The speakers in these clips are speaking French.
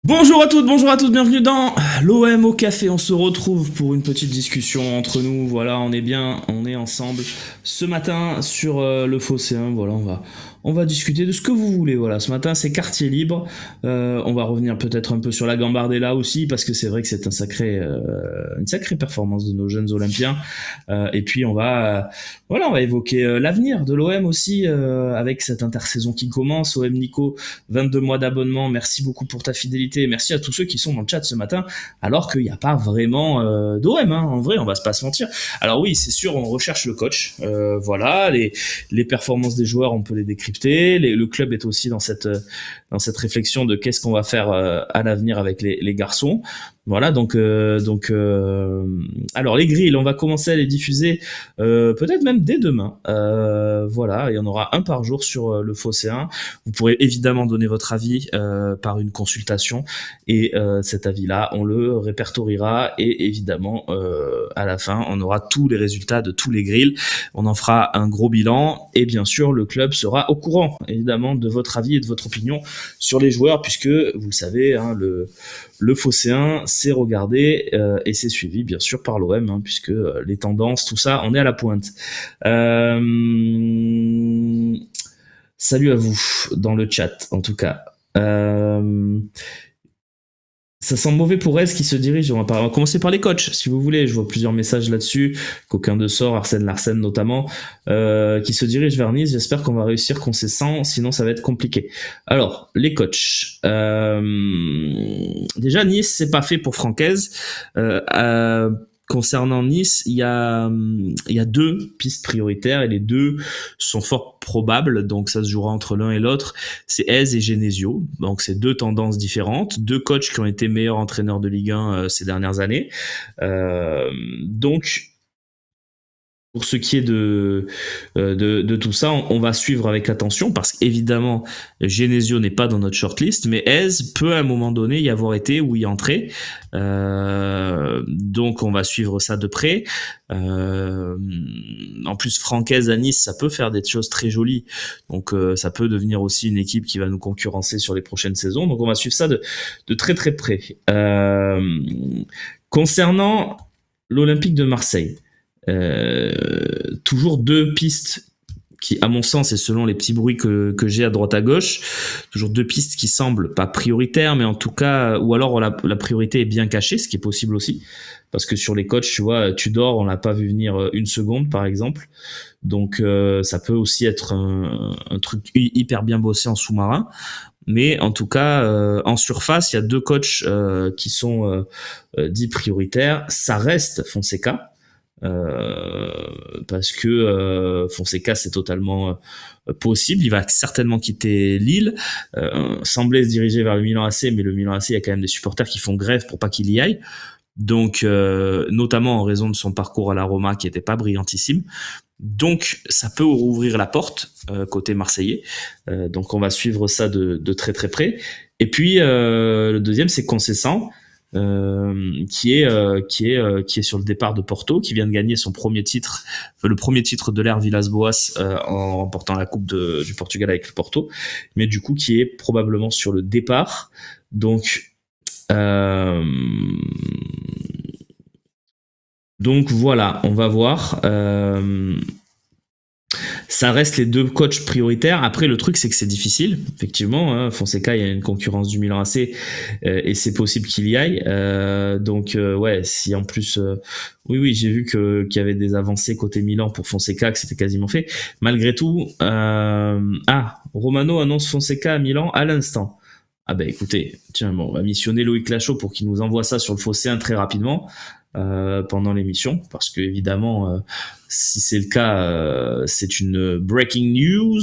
Bonjour à toutes, bonjour à tous, bienvenue dans l'OM au café. On se retrouve pour une petite discussion entre nous. Voilà, on est bien, on est ensemble ce matin sur le Phocéen. Voilà, on va discuter de ce que vous voulez. Voilà, ce matin c'est quartier libre. On va revenir peut-être un peu sur la Gambardella aussi parce que c'est vrai que c'est une sacrée performance de nos jeunes Olympiens. Et puis on va évoquer l'avenir de l'OM aussi avec cette intersaison qui commence. OM Nico, 22 mois d'abonnement. Merci beaucoup pour ta fidélité. Merci à tous ceux qui sont dans le chat ce matin, alors qu'il n'y a pas vraiment d'OM. Hein. En vrai, on va pas se mentir. Alors oui, c'est sûr, on recherche le coach. Voilà, les performances des joueurs, on peut les décrypter. Le club est aussi dans cette réflexion de qu'est-ce qu'on va faire à l'avenir avec les garçons. Voilà, alors les grilles, on va commencer à les diffuser peut-être même dès demain. Voilà, il y en aura un par jour sur le Phocéen. Vous pourrez évidemment donner votre avis par une consultation et cet avis-là, on le répertoriera et évidemment à la fin, on aura tous les résultats de tous les grilles. On en fera un gros bilan et bien sûr, le club sera au courant évidemment de votre avis et de votre opinion sur les joueurs puisque vous le savez, hein, le Phocéen, c'est regardé et c'est suivi bien sûr par l'OM, hein, puisque les tendances, tout ça, on est à la pointe. Salut à vous dans le chat, en tout cas. Ça sent mauvais pour Rez qui se dirige. On va commencer par les coachs, si vous voulez. Je vois plusieurs messages là-dessus. Qu'aucun de sort, Arsène Larsen notamment, qui se dirige vers Nice. J'espère qu'on va réussir consistant, sinon ça va être compliqué. Alors, les coachs. Déjà, Nice, c'est pas fait pour Francaise. Concernant Nice, il y a deux pistes prioritaires et les deux sont fort probables, donc ça se jouera entre l'un et l'autre. C'est Hez et Genesio, donc c'est deux tendances différentes, deux coachs qui ont été meilleurs entraîneurs de Ligue 1 ces dernières années. Donc pour ce qui est de tout ça, on va suivre avec attention parce qu'évidemment, Genesio n'est pas dans notre shortlist, mais Hez peut à un moment donné y avoir été ou y entrer. Donc on va suivre ça de près. En plus, Francaise à Nice, ça peut faire des choses très jolies. Donc ça peut devenir aussi une équipe qui va nous concurrencer sur les prochaines saisons. Donc on va suivre ça de très très près. Concernant l'Olympique de Marseille, toujours deux pistes qui, à mon sens, et selon les petits bruits que j'ai à droite à gauche, toujours deux pistes qui semblent pas prioritaires, mais en tout cas, ou alors la priorité est bien cachée, ce qui est possible aussi, parce que sur les coachs, tu vois, Tudor, on l'a pas vu venir une seconde, par exemple, donc ça peut aussi être un truc hyper bien bossé en sous-marin. Mais en tout cas, en surface, il y a deux coachs qui sont dits prioritaires. Ça reste Fonseca, parce que Fonseca c'est totalement possible. Il va certainement quitter Lille, semblait se diriger vers le Milan AC, mais le Milan AC, il y a quand même des supporters qui font grève pour pas qu'il y aille. Donc, notamment en raison de son parcours à la Roma qui était pas brillantissime. Donc, ça peut rouvrir la porte côté marseillais. Donc, on va suivre ça de très très près. Et puis, le deuxième, c'est Conceição, qui est sur le départ de Porto, qui vient de gagner son premier titre, le premier titre de l'ère Villas-Boas en remportant la Coupe du Portugal avec le Porto, mais du coup qui est probablement sur le départ. Donc euh, voilà, on va voir. Ça reste les deux coachs prioritaires. Après, le truc, c'est que c'est difficile. Effectivement, hein, Fonseca, il y a une concurrence du Milan AC et c'est possible qu'il y aille. Ouais, si en plus, oui, j'ai vu qu'il y avait des avancées côté Milan pour Fonseca, que c'était quasiment fait. Malgré tout, Romano annonce Fonseca à Milan à l'instant. Ah ben écoutez, tiens, bon, on va missionner Loïc Lachaud pour qu'il nous envoie ça sur le Phocéen très rapidement pendant l'émission, parce que évidemment, si c'est le cas, c'est une breaking news,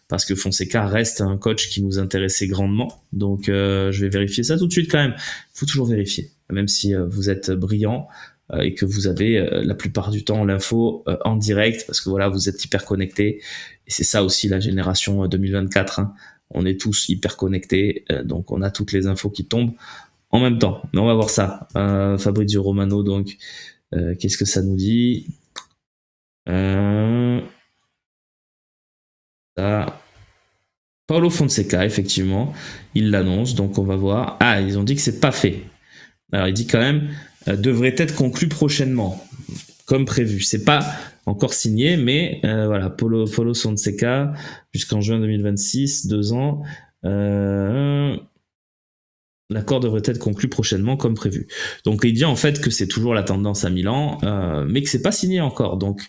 parce que Fonseca reste un coach qui nous intéressait grandement. Donc je vais vérifier ça tout de suite quand même. Il faut toujours vérifier, même si vous êtes brillant et que vous avez la plupart du temps l'info en direct, parce que voilà, vous êtes hyper connectés. Et c'est ça aussi la génération 2024. Hein. On est tous hyper connectés, donc on a toutes les infos qui tombent en même temps. Mais on va voir ça. Fabrizio Romano, donc, qu'est-ce que ça nous dit ça. Paulo Fonseca, effectivement, il l'annonce, donc on va voir. Ah, ils ont dit que c'est pas fait. Alors il dit quand même devrait être conclu prochainement, comme prévu. C'est pas encore signé, mais voilà, Paulo Fonseca jusqu'en juin 2026, 2 ans. L'accord devrait être conclu prochainement, comme prévu. Donc il dit en fait que c'est toujours la tendance à Milan, mais que c'est pas signé encore. Donc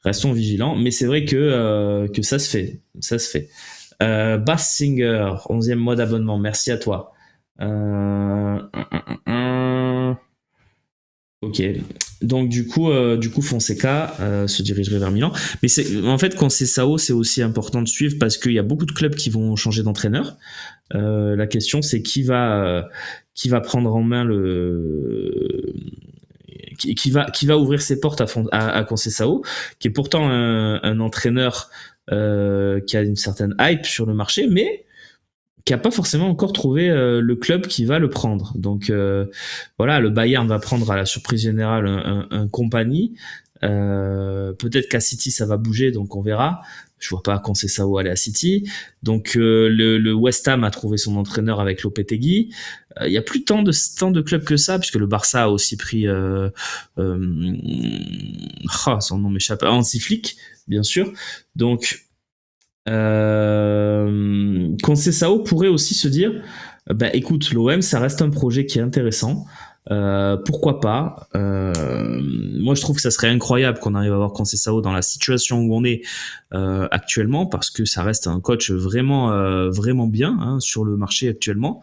restons vigilants. Mais c'est vrai que ça se fait, ça se fait. Bass Singer, 11e mois d'abonnement. Merci à toi. Ok. Donc du coup Fonseca se dirigerait vers Milan. Mais c'est en fait quand c'est Sao, c'est aussi important de suivre parce qu'il y a beaucoup de clubs qui vont changer d'entraîneur. La question c'est qui va prendre en main qui va ouvrir ses portes à Conceição, qui est pourtant un entraîneur qui a une certaine hype sur le marché, mais qui a pas forcément encore trouvé le club qui va le prendre. Donc voilà, le Bayern va prendre à la surprise générale un compagnie. Peut-être qu'à City ça va bouger, donc on verra. Je vois pas Conceição aller à City. Donc le West Ham a trouvé son entraîneur avec Lopetegui. Il y a plus tant de clubs que ça, puisque le Barça a aussi pris son nom m'échappe, Hansi Flick, bien sûr. Donc Conceição pourrait aussi se dire bah écoute, l'OM ça reste un projet qui est intéressant, pourquoi pas. Moi je trouve que ça serait incroyable qu'on arrive à avoir Conceição dans la situation où on est actuellement, parce que ça reste un coach vraiment bien hein, sur le marché actuellement,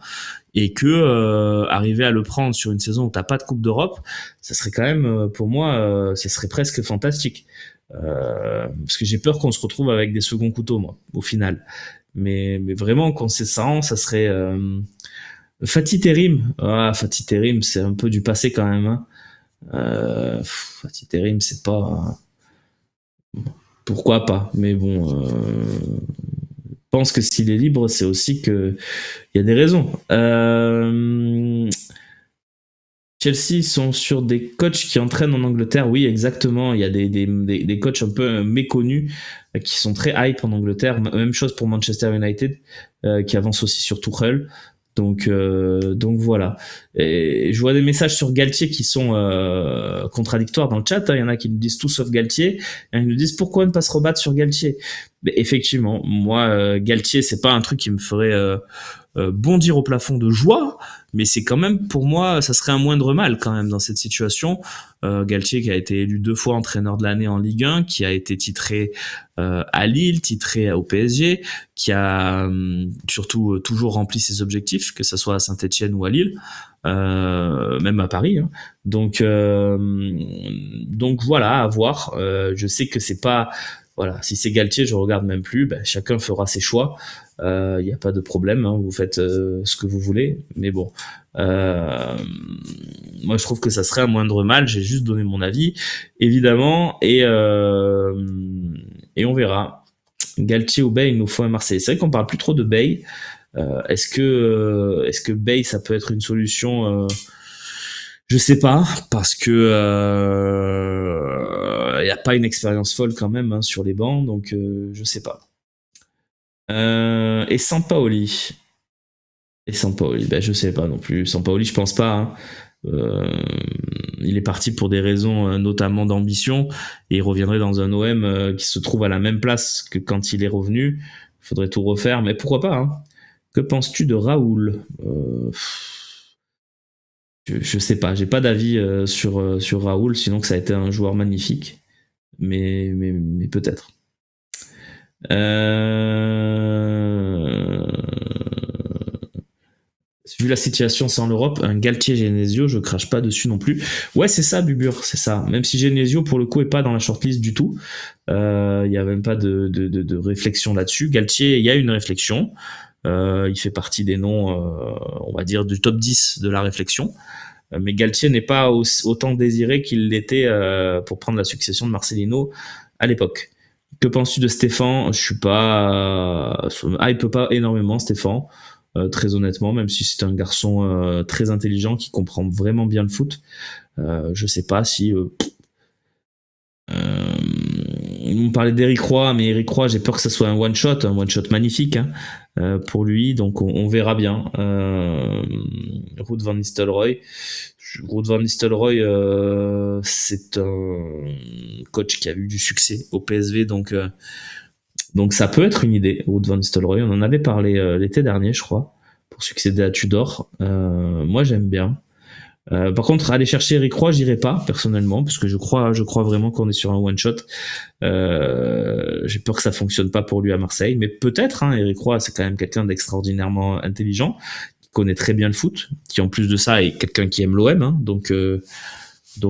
et que arriver à le prendre sur une saison où t'as pas de Coupe d'Europe, ça serait quand même pour moi ça serait presque fantastique. Parce que j'ai peur qu'on se retrouve avec des seconds couteaux, moi, au final. Mais vraiment, quand c'est ça serait Fatih Terim. Ah, Fatih Terim, c'est un peu du passé quand même. Hein. Fatih Terim, c'est pas. Pourquoi pas. Mais bon, je pense que s'il est libre, c'est aussi que il y a des raisons. Chelsea sont sur des coachs qui entraînent en Angleterre. Oui, exactement. Il y a des coachs un peu méconnus qui sont très hype en Angleterre. Même chose pour Manchester United, qui avance aussi sur Tuchel. Donc voilà. Et je vois des messages sur Galtier qui sont contradictoires dans le chat. Hein. Il y en a qui nous disent tout sauf Galtier. Et ils nous disent pourquoi ne pas se rebattre sur Galtier. Mais effectivement, moi, Galtier, c'est pas un truc qui me ferait bondir au plafond de joie, mais c'est quand même, pour moi, ça serait un moindre mal quand même dans cette situation. Galtier qui a été élu 2 fois entraîneur de l'année en Ligue 1, qui a été titré à Lille, titré au PSG, qui a surtout toujours rempli ses objectifs, que ce soit à Saint-Etienne ou à Lille, même à Paris. Hein. Donc voilà, à voir. Je sais que c'est pas... Voilà, si c'est Galtier, je regarde même plus. Ben, chacun fera ses choix. Il n'y a pas de problème. Hein, vous faites ce que vous voulez. Mais bon, moi je trouve que ça serait un moindre mal. J'ai juste donné mon avis, évidemment, et on verra. Galtier ou Bay, il nous faut un Marseille. C'est vrai qu'on parle plus trop de Bay. Est-ce que Bay ça peut être une solution? Je sais pas, parce que y a pas une expérience folle quand même hein, sur les bancs, donc je sais pas. Et Sampaoli. Et Sampaoli, ben je sais pas non plus. Sampaoli, je pense pas. Hein. Il est parti pour des raisons notamment d'ambition, et il reviendrait dans un OM qui se trouve à la même place que quand il est revenu. Il faudrait tout refaire, mais pourquoi pas hein. Que penses-tu de Raoul je sais pas, j'ai pas d'avis sur Raoul, sinon que ça a été un joueur magnifique, mais peut-être. Vu la situation sans l'Europe, un Galtier Genesio, je crache pas dessus non plus. Ouais, c'est ça, Bubur, c'est ça. Même si Genesio, pour le coup, est pas dans la shortlist du tout, il y a même pas de réflexion là-dessus. Galtier, il y a une réflexion. Il fait partie des noms, on va dire, du top 10 de la réflexion. Mais Galtier n'est pas autant désiré qu'il l'était pour prendre la succession de Marcelino à l'époque. Que penses-tu de Stéphane? Je suis pas... hype pas énormément, Stéphane. Très honnêtement, même si c'est un garçon très intelligent qui comprend vraiment bien le foot. Je sais pas si... on parlait d'Eric Roy, mais Eric Roy, j'ai peur que ça soit un one-shot magnifique. Hein. pour lui, donc on verra bien. Ruud van Nistelrooy. Ruud van Nistelrooy, c'est un coach qui a eu du succès au PSV, donc ça peut être une idée. Ruud van Nistelrooy, on en avait parlé l'été dernier, je crois, pour succéder à Tudor. Moi, j'aime bien. Par contre, aller chercher Eric Roy, j'irai pas personnellement, parce que je crois vraiment qu'on est sur un one shot. J'ai peur que ça fonctionne pas pour lui à Marseille, mais peut-être. Eric Roy, c'est quand même quelqu'un d'extraordinairement intelligent, qui connaît très bien le foot, qui en plus de ça est quelqu'un qui aime l'OM, donc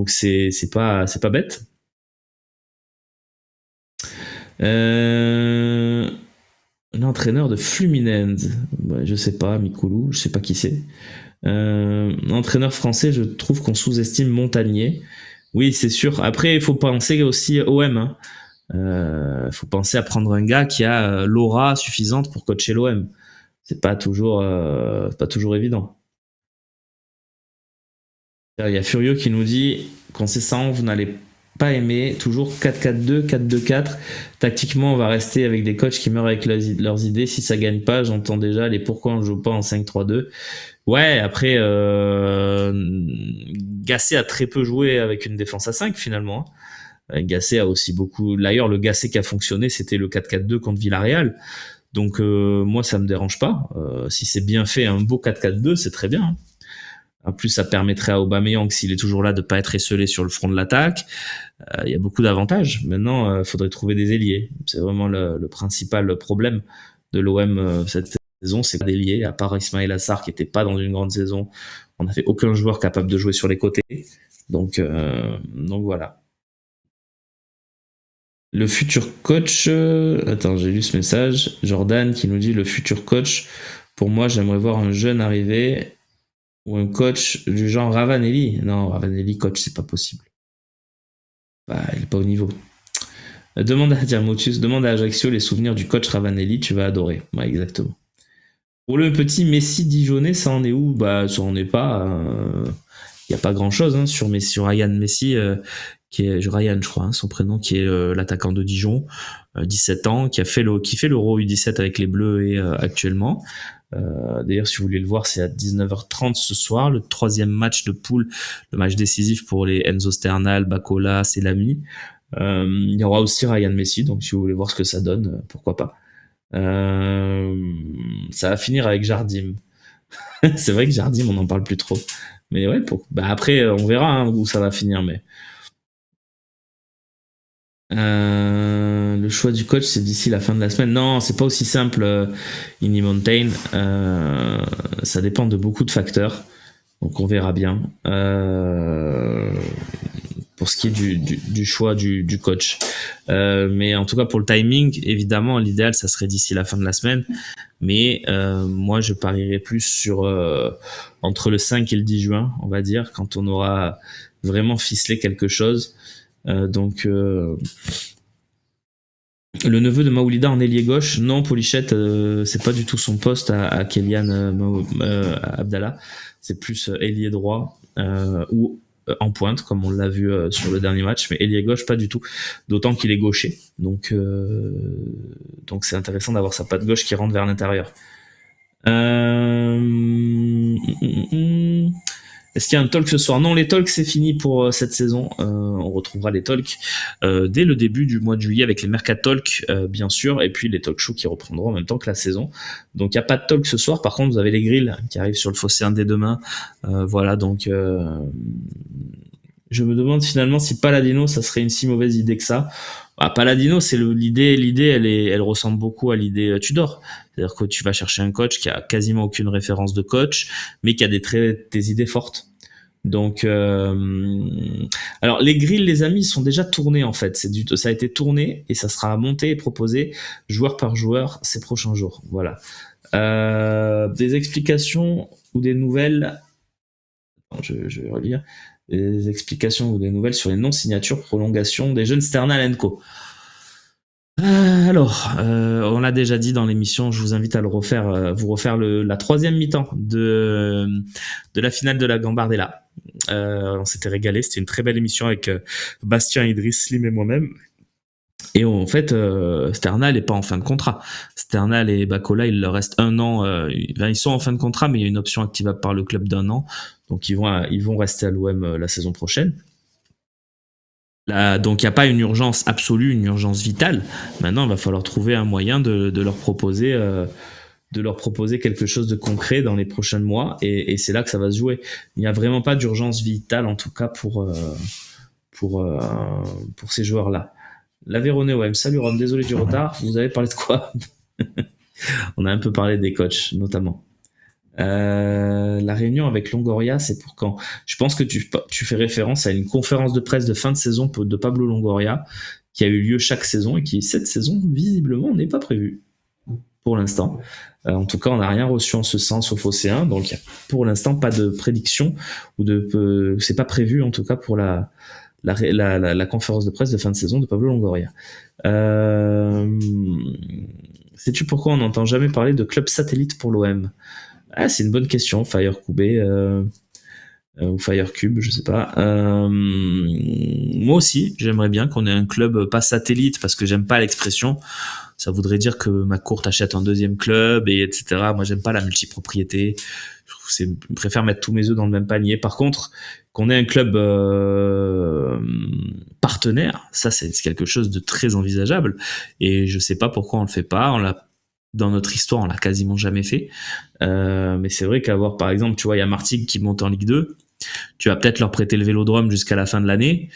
c'est pas bête. L'entraîneur de Fluminense, je sais pas, Mikoulou, je sais pas qui c'est. Entraîneur français, je trouve qu'on sous-estime Montagnier. Oui, c'est sûr. Après, il faut penser aussi OM. Faut penser à prendre un gars qui a l'aura suffisante pour coacher l'OM. C'est pas toujours évident. Il y a Furio qui nous dit concessant, vous n'allez pas aimer, toujours 4-4-2, 4-2-4. Tactiquement, on va rester avec des coachs qui meurent avec leurs idées. Si ça gagne pas, j'entends déjà les pourquoi on joue pas en 5-3-2. Ouais, après, Gasset a très peu joué avec une défense à 5 finalement. Gasset a aussi beaucoup. D'ailleurs, le Gasset qui a fonctionné, c'était le 4-4-2 contre Villarreal. Donc moi, ça me dérange pas. Si c'est bien fait, un beau 4-4-2, c'est très bien. En plus, ça permettrait à Aubameyang, s'il est toujours là, de pas être esselé sur le front de l'attaque. Il y a beaucoup d'avantages. Maintenant, faudrait trouver des ailiers. C'est vraiment le principal problème de l'OM cette saison, c'est des ailiers. À part Ismaël Assar, qui était pas dans une grande saison, on n'avait aucun joueur capable de jouer sur les côtés. Donc voilà. Le futur coach, attends, j'ai lu ce message. Jordan qui nous dit le futur coach. Pour moi, j'aimerais voir un jeune arriver ou un coach du genre Ravanelli. Non, Ravanelli coach, c'est pas possible. Bah, il est pas au niveau. Demande à Diamotus, demande à Ajaccio les souvenirs du coach Ravanelli, tu vas adorer. Ouais, exactement. Pour le petit Messi Dijonais, ça en est où? Bah, ça en est pas. Il y a pas grand chose sur Ryan Messi, qui est Ryan, je crois, son prénom, qui est l'attaquant de Dijon, 17 ans, qui fait l'Euro U17 avec les Bleus et actuellement. D'ailleurs, si vous voulez le voir, c'est à 19h30 ce soir, le 3e match de poule, le match décisif pour les Enzo Sternal, Bacola, Selami. Il y aura aussi Ryan Messi, donc si vous voulez voir ce que ça donne, pourquoi pas. Ça va finir avec Jardim. C'est vrai que Jardim, on n'en parle plus trop. Mais ouais, après, on verra où ça va finir. Mais le choix du coach, c'est d'ici la fin de la semaine. Non, c'est pas aussi simple, Inny Mountain. Ça dépend de beaucoup de facteurs. Donc on verra bien. Pour ce qui est du choix du coach. Mais en tout cas, pour le timing, évidemment, l'idéal, ça serait d'ici la fin de la semaine. Mais moi, je parierais plus sur entre le 5 et le 10 juin, on va dire, quand on aura vraiment ficelé quelque chose. Le neveu de Maoulida en ailier gauche, non, Polichette, c'est pas du tout son poste à Kélian Abdallah. C'est plus ailier droit ou en pointe, comme on l'a vu sur le dernier match, mais ailier gauche, pas du tout. D'autant qu'il est gaucher. Donc c'est intéressant d'avoir sa patte gauche qui rentre vers l'intérieur. Est-ce qu'il y a un talk ce soir? Non, les talks c'est fini pour cette saison. On retrouvera les talks dès le début du mois de juillet avec les Mercatalks bien sûr, et puis les talk shows qui reprendront en même temps que la saison. Donc il n'y a pas de talk ce soir. Par contre, vous avez les grilles qui arrivent sur le Fossé dès demain. Voilà, donc je me demande finalement si Paladino ça serait une si mauvaise idée que ça. Bah, Paladino, c'est l'idée, elle ressemble beaucoup à l'idée Tudor. C'est-à-dire que tu vas chercher un coach qui a quasiment aucune référence de coach, mais qui a des idées fortes. Donc, alors les grilles, les amis, sont déjà tournés en fait. Ça a été tourné et ça sera monté et proposé joueur par joueur ces prochains jours. Voilà. Des explications ou des nouvelles. Je vais relire. Des explications ou des nouvelles sur les non-signatures, prolongation des jeunes Sternal & Co. On l'a déjà dit dans l'émission, je vous invite à vous refaire la 3e mi-temps de la finale de la Gambardella. On s'était régalé, c'était une très belle émission avec Bastien, Idriss, Slim et moi-même. Et en fait, Sternal est pas en fin de contrat. Sternal et Bacola, il leur reste 1 an. Ils sont en fin de contrat, mais il y a une option activable par le club d'1 an. Donc ils vont rester à l'OM la saison prochaine. Là, donc il n'y a pas une urgence absolue, une urgence vitale. Maintenant, il va falloir trouver un moyen de leur proposer quelque chose de concret dans les prochains mois, et c'est là que ça va se jouer. Il n'y a vraiment pas d'urgence vitale, en tout cas pour ces joueurs-là. La Véronée OM, salut Ron, désolé du retard, vous avez parlé de quoi? On a un peu parlé des coachs, notamment. La réunion avec Longoria, c'est pour quand? Je pense que tu fais référence à une conférence de presse de fin de saison de Pablo Longoria, qui a eu lieu chaque saison, et qui, cette saison, visiblement, n'est pas prévue pour l'instant. En tout cas, on n'a rien reçu en ce sens au Phocéen, donc il n'y a pour l'instant pas de prédiction, c'est pas prévu en tout cas pour la conférence de presse de fin de saison de Pablo Longoria. Sais-tu pourquoi on n'entend jamais parler de club satellite pour l'OM? C'est une bonne question, Firecube ou Firecube, je sais pas. Moi aussi, j'aimerais bien qu'on ait un club pas satellite, parce que j'aime pas l'expression. Ça voudrait dire que McCourt achète un deuxième club, et etc. Moi, j'aime pas la multipropriété. Je préfère mettre tous mes œufs dans le même panier. Par contre, qu'on ait un club partenaire, ça c'est quelque chose de très envisageable. Et je sais pas pourquoi on le fait pas. Dans notre histoire, on l'a quasiment jamais fait. Mais c'est vrai qu'avoir, par exemple, tu vois, il y a Martigues qui monte en Ligue 2. Tu vas peut-être leur prêter le Vélodrome jusqu'à la fin de l'année.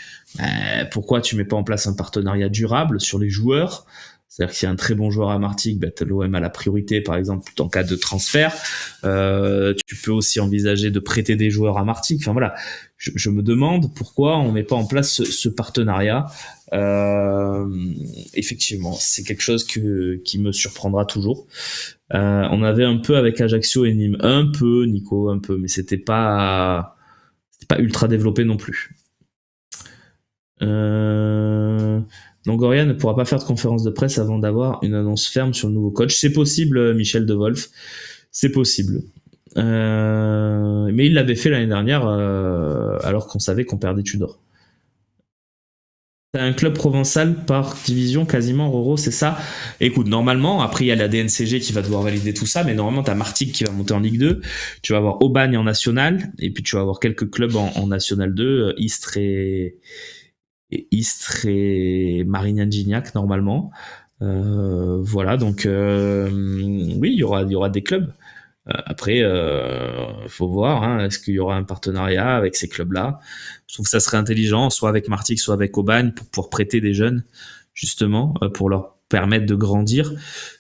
Pourquoi tu mets pas en place un partenariat durable sur les joueurs? C'est-à-dire que s'il y a un très bon joueur à Martigues, l'OM a la priorité, par exemple, en cas de transfert. Tu peux aussi envisager de prêter des joueurs à Martigues. Enfin voilà, je me demande pourquoi on met pas en place ce partenariat. Effectivement, c'est quelque chose qui me surprendra toujours. On avait un peu avec Ajaccio et Nîmes, un peu, Nico, un peu, mais c'était pas ultra développé non plus. Longoria ne pourra pas faire de conférence de presse avant d'avoir une annonce ferme sur le nouveau coach. C'est possible, Michel De Wolf. C'est possible. Mais il l'avait fait l'année dernière, alors qu'on savait qu'on perdait Tudor. T'as un club provençal par division quasiment, Roro, c'est ça? Écoute, normalement, après il y a la DNCG qui va devoir valider tout ça, mais normalement t'as Martigues qui va monter en Ligue 2, tu vas avoir Aubagne en National, et puis tu vas avoir quelques clubs en National 2, Istres et Marignan-Gignac normalement. Voilà, donc oui, il y aura des clubs. Après, faut voir, hein, est-ce qu'il y aura un partenariat avec ces clubs-là? Je trouve que ça serait intelligent, soit avec Martigues, soit avec Aubagne, pour pouvoir prêter des jeunes, justement, pour leur permettre de grandir.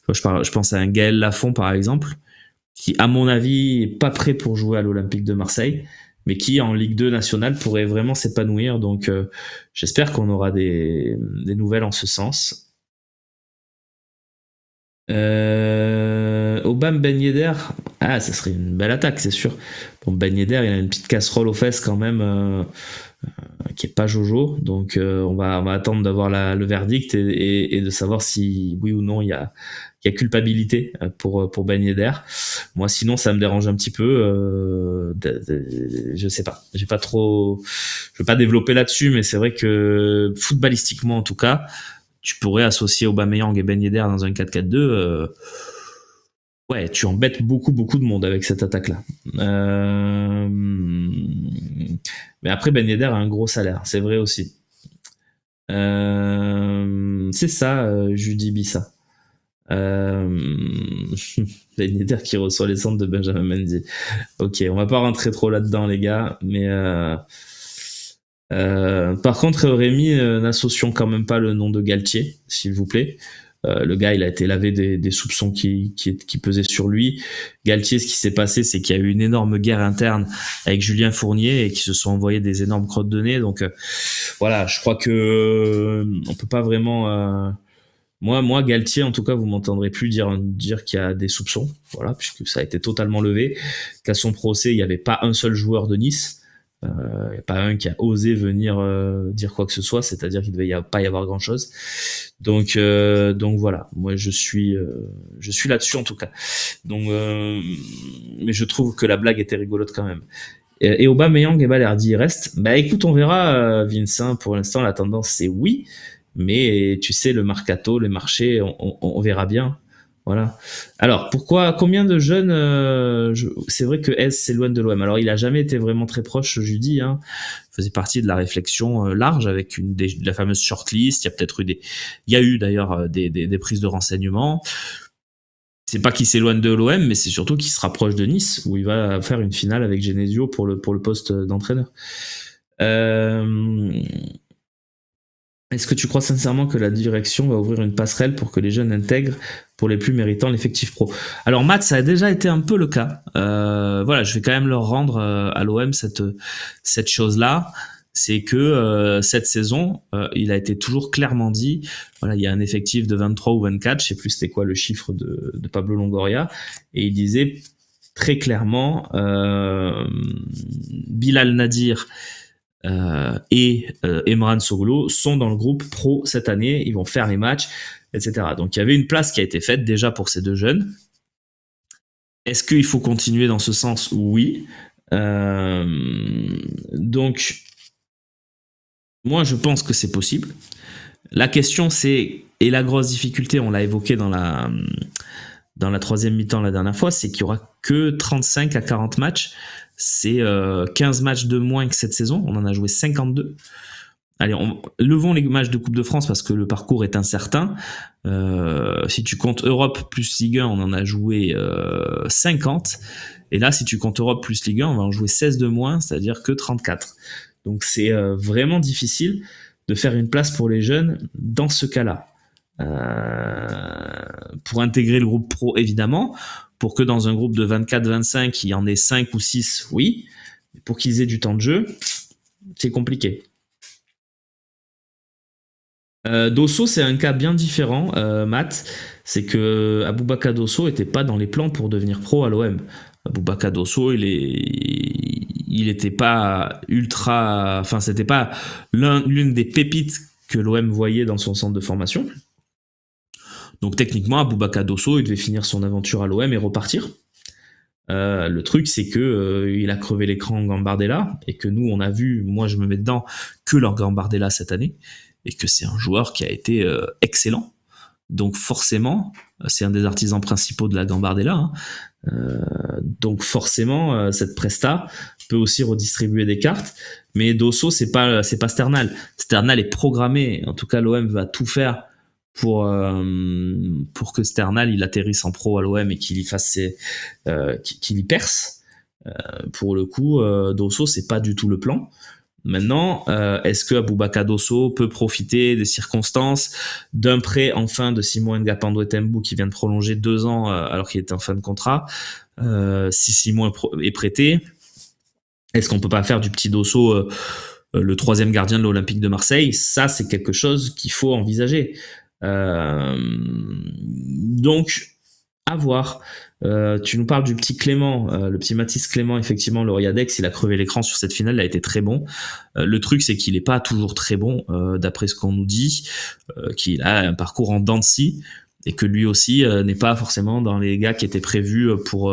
Je pense à un Gaël Lafont, par exemple, qui, à mon avis, est pas prêt pour jouer à l'Olympique de Marseille, mais qui, en Ligue 2 nationale, pourrait vraiment s'épanouir. Donc, j'espère qu'on aura des nouvelles en ce sens. Obama Ben Yedder, ça serait une belle attaque, c'est sûr. Bon, Ben Yedder, il a une petite casserole aux fesses quand même, qui est pas jojo. Donc, on va attendre d'avoir le verdict et de savoir si oui ou non il y a culpabilité pour Ben Yedder. Moi, sinon, ça me dérange un petit peu. Je sais pas. Je veux pas développer là-dessus, mais c'est vrai que footballistiquement, en tout cas, tu pourrais associer Aubameyang et Ben Yedder dans un 4-4-2. Ouais, tu embêtes beaucoup de monde avec cette attaque-là. Mais après, Ben Yedder a un gros salaire, c'est vrai aussi. C'est ça, Judy Bissa. Ben Yedder qui reçoit les centres de Benjamin Mendy. Ok, on va pas rentrer trop là-dedans, les gars, mais par contre, Rémi, n'associons quand même pas le nom de Galtier, s'il vous plaît. Le gars, il a été lavé des soupçons qui pesaient sur lui. Galtier, ce qui s'est passé, c'est qu'il y a eu une énorme guerre interne avec Julien Fournier et qui se sont envoyés des énormes crottes de nez. Donc voilà, je crois que on peut pas vraiment. Moi, Galtier, en tout cas, vous m'entendrez plus dire qu'il y a des soupçons, voilà, puisque ça a été totalement levé. Qu'à son procès, il n'y avait pas un seul joueur de Nice. Il n'y a pas un qui a osé venir dire quoi que ce soit, c'est-à-dire qu'il ne devait pas y avoir grand-chose. Donc voilà, moi je suis là-dessus en tout cas. Donc, mais je trouve que la blague était rigolote quand même. Et Aubameyang et Balerdi restent. Bah écoute, on verra, Vincent. Pour l'instant, la tendance c'est oui. Mais tu sais, le mercato, les marchés, on verra bien. Voilà. Alors, combien de jeunes c'est vrai que S s'éloigne de l'OM. Alors, il a jamais été vraiment très proche, Judy. Hein. Il faisait partie de la réflexion large avec la fameuse shortlist. Il y a eu d'ailleurs des prises de renseignements. C'est pas qu'il s'éloigne de l'OM, mais c'est surtout qu'il se rapproche de Nice, où il va faire une finale avec Genesio pour le poste d'entraîneur. Est-ce que tu crois sincèrement que la direction va ouvrir une passerelle pour que les jeunes intègrent pour les plus méritants l'effectif pro? Alors Matt, ça a déjà été un peu le cas. Voilà, je vais quand même leur rendre à l'OM cette chose-là. C'est que cette saison, il a été toujours clairement dit, voilà, il y a un effectif de 23 ou 24, je sais plus c'était quoi le chiffre de Pablo Longoria, et il disait très clairement, Bilal Nadir et Emran Soglo sont dans le groupe pro cette année, ils vont faire les matchs, etc. Donc il y avait une place qui a été faite déjà pour ces deux jeunes. Est-ce qu'il faut continuer dans ce sens? Oui. Donc, moi je pense que c'est possible. La question c'est, et la grosse difficulté, on l'a évoqué dans la troisième mi-temps la dernière fois, c'est qu'il n'y aura que 35 à 40 matchs. C'est 15 matchs de moins que cette saison. On en a joué 52. Allez, levons les matchs de Coupe de France parce que le parcours est incertain. Si tu comptes Europe plus Ligue 1, on en a joué 50. Et là, si tu comptes Europe plus Ligue 1, on va en jouer 16 de moins, c'est-à-dire que 34. Donc c'est vraiment difficile de faire une place pour les jeunes dans ce cas-là. Pour intégrer le groupe pro, évidemment, pour que dans un groupe de 24-25, il y en ait 5 ou 6, oui. Pour qu'ils aient du temps de jeu, c'est compliqué. Dosso, c'est un cas bien différent, Matt. C'est que Aboubakar Dosso était pas dans les plans pour devenir pro à l'OM. Aboubakar Dosso, il était pas ultra, enfin, c'était pas l'une des pépites que l'OM voyait dans son centre de formation. Donc techniquement, Aboubakar Dosso, il devait finir son aventure à l'OM et repartir. Le truc, c'est que il a crevé l'écran Gambardella et que nous, on a vu, moi je me mets dedans, que leur Gambardella cette année et que c'est un joueur qui a été excellent. Donc forcément, c'est un des artisans principaux de la Gambardella. Hein. Donc forcément, cette presta peut aussi redistribuer des cartes. Mais Dosso, c'est pas Sternal. Sternal est programmé. En tout cas, l'OM va tout faire pour que Sternal il atterrisse en pro à l'OM et qu'il y fasse qu'il y perce. Pour le coup, Dosso, c'est pas du tout le plan. Maintenant, est-ce que Aboubakar Dosso peut profiter des circonstances d'un prêt enfin de Simon Ngapando Etembu qui vient de prolonger 2 ans alors qu'il était en fin de contrat? Si Simon est prêté, est-ce qu'on peut pas faire du petit Dosso le 3e gardien de l'Olympique de Marseille? Ça, c'est quelque chose qu'il faut envisager. Donc, à voir. Tu nous parles du petit Clément, le petit Mathis Clément, effectivement, le Riadex, il a crevé l'écran sur cette finale, il a été très bon. Le truc, c'est qu'il n'est pas toujours très bon, d'après ce qu'on nous dit, qu'il a un parcours en dents de scie, et que lui aussi n'est pas forcément dans les gars qui étaient prévus pour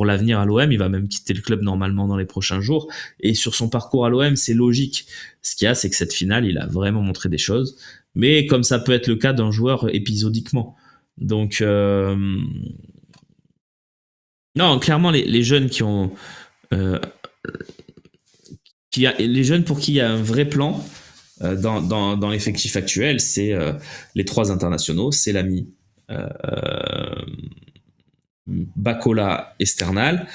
l'avenir à l'OM. Il va même quitter le club normalement dans les prochains jours. Et sur son parcours à l'OM, c'est logique. Ce qu'il y a, c'est que cette finale, il a vraiment montré des choses. Mais comme ça peut être le cas d'un joueur épisodiquement. Donc, non, clairement, les jeunes qui ont... les jeunes pour qui il y a un vrai plan dans l'effectif actuel, c'est les 3 internationaux, c'est l'ami Bacola et Sternal.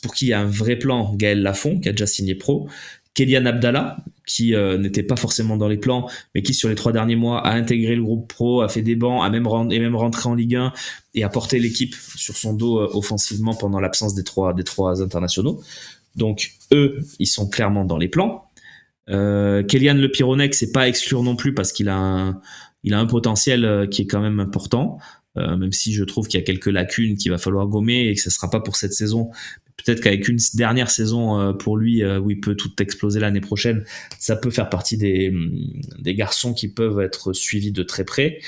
Pour qui il y a un vrai plan, Gaël Lafont, qui a déjà signé pro. Kélian Abdallah, qui n'était pas forcément dans les plans, mais qui sur les 3 derniers mois a intégré le groupe pro, a fait des bancs, a même rentré en Ligue 1 et a porté l'équipe sur son dos offensivement pendant l'absence des trois internationaux. Donc eux, ils sont clairement dans les plans. Kélian Le Pironec, c'est pas à exclure non plus parce qu'il a un potentiel qui est quand même important. Même si je trouve qu'il y a quelques lacunes qu'il va falloir gommer et que ce ne sera pas pour cette saison. Peut-être qu'avec une dernière saison pour lui, où il peut tout exploser l'année prochaine, ça peut faire partie des garçons qui peuvent être suivis de très près.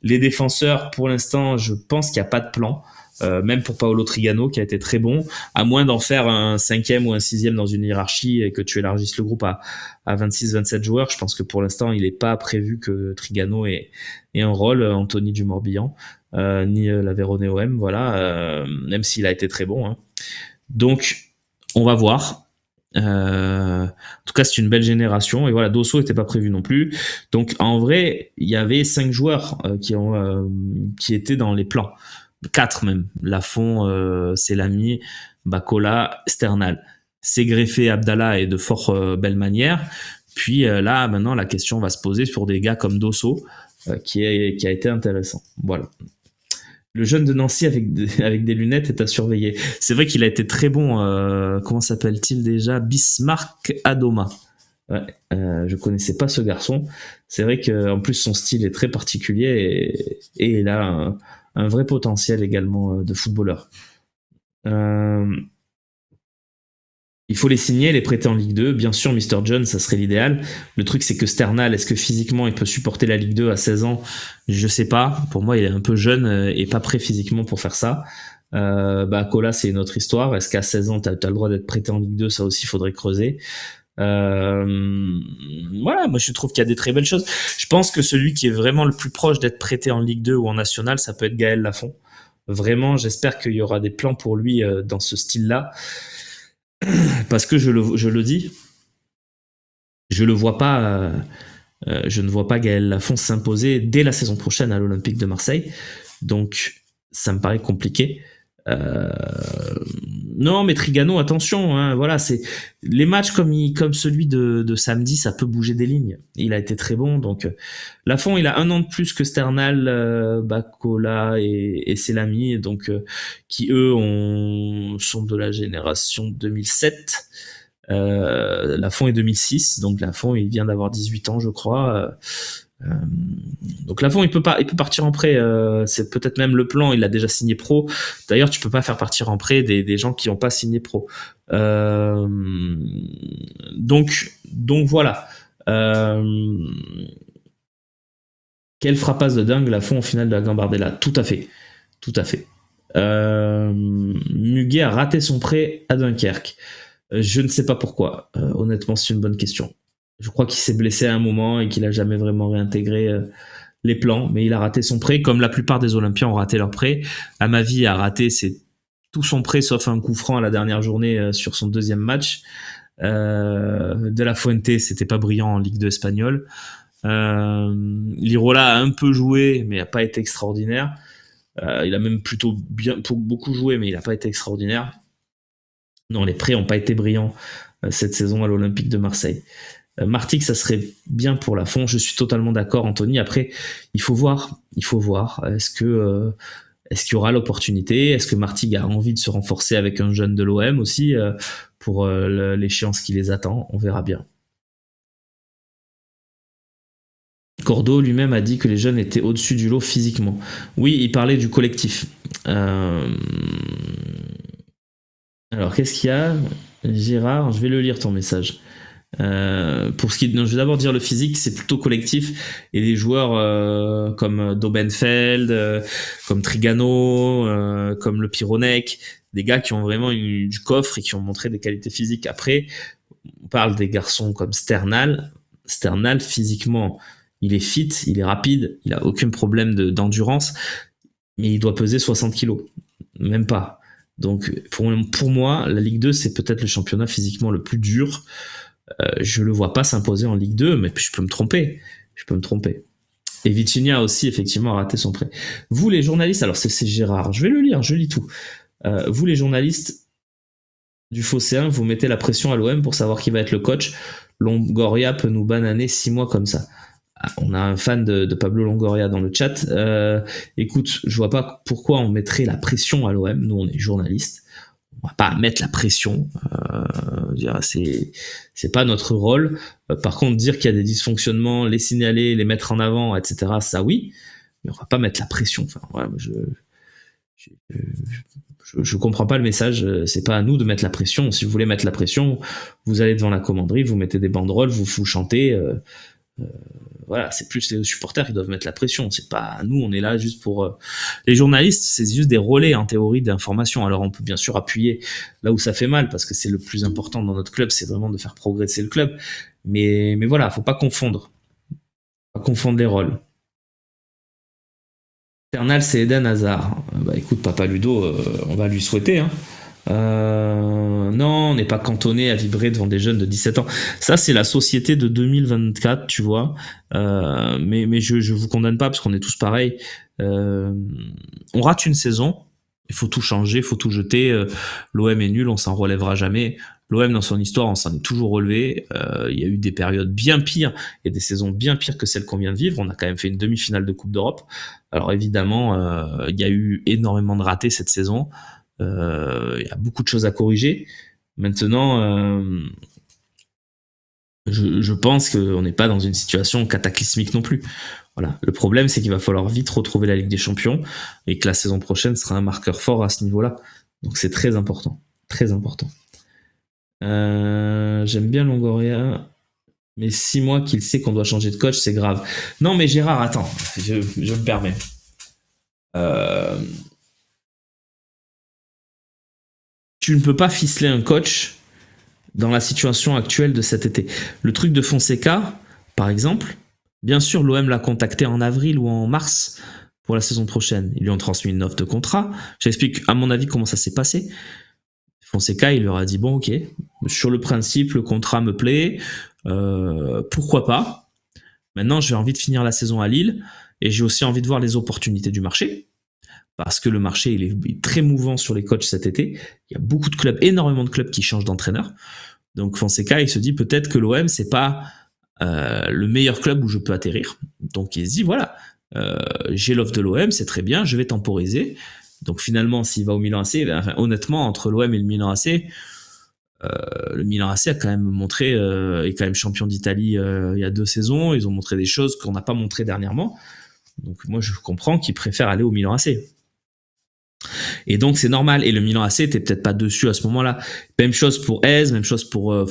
Les défenseurs, pour l'instant, je pense qu'il n'y a pas de plan. même pour Paolo Trigano qui a été très bon, à moins d'en faire un 5e ou un 6e dans une hiérarchie et que tu élargisses le groupe à 26-27 joueurs. Je pense que pour l'instant il n'est pas prévu que Trigano ait un rôle, Anthony du Morbihan, ni la Vérone OM, voilà, même s'il a été très bon, hein. Donc on va voir. En tout cas, c'est une belle génération. Et voilà, Dosso était pas prévu non plus. Donc, en vrai, il y avait 5 joueurs qui étaient dans les plans. 4 même. Lafont, Selami, Bakola, Sternal. C'est greffé Abdallah et de fort belle manière. Puis là, maintenant, la question va se poser sur des gars comme Dosso, qui a été intéressant. Voilà. Le jeune de Nancy avec des lunettes est à surveiller. C'est vrai qu'il a été très bon. Comment s'appelle-t-il déjà? Bismarck Adoma. Ouais, je connaissais pas ce garçon. C'est vrai qu'en plus son style est très particulier et il a un vrai potentiel également de footballeur. Il faut les signer, les prêter en Ligue 2. Bien sûr, Mr. John, ça serait l'idéal. Le truc, c'est que Sternal, est-ce que physiquement, il peut supporter la Ligue 2 à 16 ans? Je sais pas. Pour moi, il est un peu jeune et pas prêt physiquement pour faire ça. Kola, c'est une autre histoire. Est-ce qu'à 16 ans, t'as le droit d'être prêté en Ligue 2? Ça aussi, il faudrait creuser. Voilà, moi, je trouve qu'il y a des très belles choses. Je pense que celui qui est vraiment le plus proche d'être prêté en Ligue 2 ou en National, ça peut être Gaël Lafont. Vraiment, j'espère qu'il y aura des plans pour lui dans ce style-là. Parce que je le dis, je le vois pas, je ne vois pas Gaël Lafont s'imposer dès la saison prochaine à l'Olympique de Marseille. Donc, ça me paraît compliqué. Non, mais Trigano, attention, hein, voilà, c'est les matchs comme celui de samedi, ça peut bouger des lignes. Il a été très bon, donc Lafont, il a 1 an de plus que Sternal, Bakola et Selami, donc qui eux sont de la génération 2007. Lafont est 2006, donc Lafont il vient d'avoir 18 ans, je crois. Donc Lafont il peut partir en prêt, c'est peut-être même le plan, il a déjà signé pro. D'ailleurs tu peux pas faire partir en prêt des gens qui n'ont pas signé pro. Donc voilà. Quelle frappasse de dingue Lafont en finale de la Gambardella. Tout à fait. Muguet a raté son prêt à Dunkerque. Je ne sais pas pourquoi. Honnêtement, c'est une bonne question. Je crois qu'il s'est blessé à un moment et qu'il a jamais vraiment réintégré les plans, mais il a raté son prêt, comme la plupart des Olympiens ont raté leur prêt. Amavi a raté tout son prêt, sauf un coup franc à la dernière journée sur son 2e match. De la Fuente, c'était pas brillant en Ligue 2 espagnole. Lirola a un peu joué, mais n'a pas été extraordinaire. Il a même plutôt beaucoup joué, mais il n'a pas été extraordinaire. Non, les prêts n'ont pas été brillants cette saison à l'Olympique de Marseille. Martigues, ça serait bien pour Lafont. Je suis totalement d'accord, Anthony. Après, il faut voir. Est-ce qu'il y aura l'opportunité? Est-ce que Martigues a envie de se renforcer avec un jeune de l'OM aussi pour l'échéance qui les attend? On verra bien. Cordo lui-même a dit que les jeunes étaient au-dessus du lot physiquement. Oui, il parlait du collectif. Alors, qu'est-ce qu'il y a? Gérard, je vais le lire ton message. Pour ce qui je vais d'abord dire le physique, c'est plutôt collectif, et des joueurs comme Dobenfeld, comme Trigano, comme le Pironek, des gars qui ont vraiment eu du coffre et qui ont montré des qualités physiques. Après, on parle des garçons comme Sternal, physiquement, il est fit, il est rapide, il a aucun problème d'endurance, mais il doit peser 60 kilos, même pas. Donc pour moi, la Ligue 2, c'est peut-être le championnat physiquement le plus dur. Je le vois pas s'imposer en Ligue 2, mais je peux me tromper. Et Vitinha aussi, effectivement, a raté son prêt. Vous, les journalistes, alors c'est Gérard, je vais le lire, je lis tout. Vous, les journalistes du Phocéen, vous mettez la pression à l'OM pour savoir qui va être le coach. Longoria peut nous bananer 6 mois comme ça. On a un fan de Pablo Longoria dans le chat. Écoute, je vois pas pourquoi on mettrait la pression à l'OM. Nous, on est journalistes. On va pas mettre la pression. C'est pas notre rôle. Par contre, dire qu'il y a des dysfonctionnements, les signaler, les mettre en avant, etc., ça oui. Mais on va pas mettre la pression. Enfin, voilà, je comprends pas le message. C'est pas à nous de mettre la pression. Si vous voulez mettre la pression, vous allez devant la commanderie, vous mettez des banderoles, vous chantez. Voilà, c'est plus les supporters qui doivent mettre la pression. C'est pas nous, on est là juste pour les journalistes, c'est juste des relais en théorie d'information. Alors on peut bien sûr appuyer là où ça fait mal parce que c'est le plus important dans notre club, c'est vraiment de faire progresser le club. Mais voilà, faut pas confondre, les rôles. Eternal, c'est Eden Hazard. Bah écoute, Papa Ludo, on va lui souhaiter. Hein. Non, on n'est pas cantonné à vibrer devant des jeunes de 17 ans. Ça, c'est la société de 2024, tu vois. Mais je vous condamne pas parce qu'on est tous pareils. On rate une saison, il faut tout changer, il faut tout jeter. L'OM est nul, on s'en relèvera jamais. L'OM, dans son histoire, on s'en est toujours relevé. Il y a eu des périodes bien pires et des saisons bien pires que celles qu'on vient de vivre. On a quand même fait une demi-finale de Coupe d'Europe. Alors évidemment, il y a eu énormément de ratés cette saison. Il y a beaucoup de choses à corriger. Maintenant, je pense qu'on n'est pas dans une situation cataclysmique non plus. Voilà. Le problème, c'est qu'il va falloir vite retrouver la Ligue des Champions et que la saison prochaine sera un marqueur fort à ce niveau-là. Donc c'est très important. Très important. J'aime bien Longoria, mais 6 mois qu'il sait qu'on doit changer de coach, c'est grave. Non, mais Gérard, attends, je me permets. Tu ne peux pas ficeler un coach dans la situation actuelle de cet été. Le truc de Fonseca, par exemple, bien sûr, l'OM l'a contacté en avril ou en mars pour la saison prochaine. Ils lui ont transmis une offre de contrat. J'explique, à mon avis, comment ça s'est passé. Fonseca, il leur a dit, bon, ok, sur le principe, le contrat me plaît, pourquoi pas. Maintenant, j'ai envie de finir la saison à Lille et j'ai aussi envie de voir les opportunités du marché. Parce que le marché il est très mouvant sur les coachs cet été. Il y a beaucoup de clubs, énormément de clubs qui changent d'entraîneur. Donc Fonseca, il se dit peut-être que l'OM, c'est pas le meilleur club où je peux atterrir. Donc il se dit voilà, j'ai l'offre de l'OM, c'est très bien, je vais temporiser. Donc finalement, s'il va au Milan AC, enfin, honnêtement, entre l'OM et le Milan AC, le Milan AC a quand même montré, est quand même champion d'Italie il y a 2 saisons. Ils ont montré des choses qu'on n'a pas montrées dernièrement. Donc moi, je comprends qu'ils préfèrent aller au Milan AC. Et donc c'est normal. Et le Milan AC était peut-être pas dessus à ce moment-là. Même chose pour Hez, même chose pour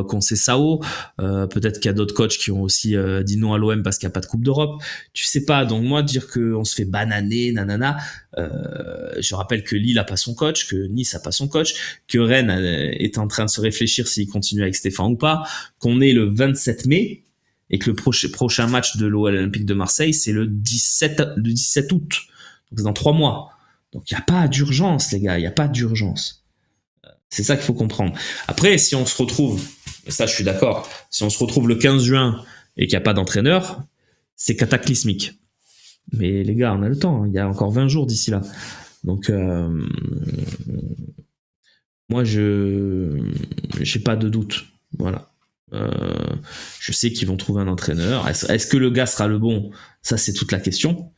Conceição. Peut-être qu'il y a d'autres coachs qui ont aussi dit non à l'OM parce qu'il n'y a pas de Coupe d'Europe. Tu sais pas. Donc moi dire qu'on se fait bananer, nanana. Je rappelle que Lille a pas son coach, que Nice a pas son coach, que Rennes est en train de se réfléchir s'il continue avec Stéphane ou pas. Qu'on est le 27 mai. Et que le prochain match de l'Olympique de Marseille, c'est le 17 août. Donc c'est dans 3 mois. Donc il n'y a pas d'urgence, les gars, il n'y a pas d'urgence. C'est ça qu'il faut comprendre. Après, si on se retrouve, ça je suis d'accord, si on se retrouve le 15 juin et qu'il n'y a pas d'entraîneur, c'est cataclysmique. Mais les gars, on a le temps, hein. Il y a encore 20 jours d'ici là. Donc moi, je n'ai pas de doute. Voilà. Je sais qu'ils vont trouver un entraîneur. Est-ce que le gars sera le bon? Ça, c'est toute la question.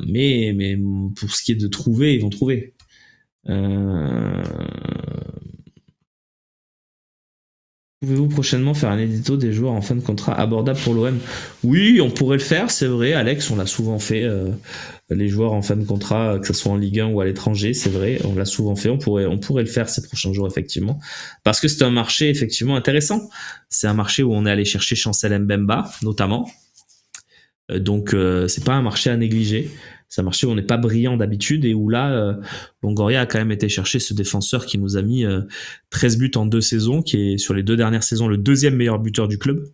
Mais pour ce qui est de trouver, ils vont trouver. Pouvez-vous prochainement faire un édito des joueurs en fin de contrat abordable pour l'OM? Oui, on pourrait le faire, c'est vrai, Alex, on l'a souvent fait. Les joueurs en fin de contrat, que ce soit en Ligue 1 ou à l'étranger, c'est vrai, on l'a souvent fait. On pourrait le faire ces prochains jours, effectivement. Parce que c'est un marché, effectivement, intéressant. C'est un marché où on est allé chercher Chancel Mbemba, notamment. Donc c'est pas un marché à négliger. C'est un marché où on n'est pas brillant d'habitude et où là, Longoria a quand même été chercher ce défenseur qui nous a mis 13 buts en 2 saisons, qui est sur les 2 dernières saisons le 2e meilleur buteur du club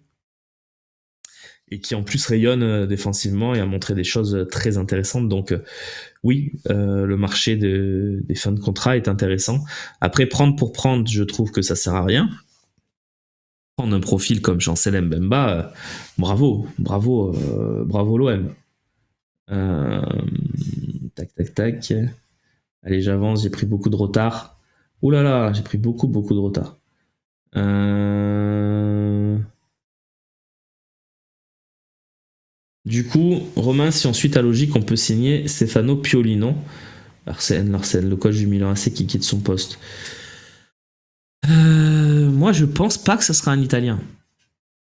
et qui en plus rayonne défensivement et a montré des choses très intéressantes. Donc oui, le marché des fins de contrat est intéressant. Après, prendre pour prendre, je trouve que ça sert à rien. Prendre un profil comme Chancel Mbemba, bravo l'OM. Tac. Allez, j'avance, j'ai pris beaucoup de retard. Ouh là là, j'ai pris beaucoup de retard. Du coup, Romain, si on suit ta logique, on peut signer Stefano Pioli, non? Larsen, le coach du Milan AC qui quitte son poste. Moi, je pense pas que ça sera un Italien.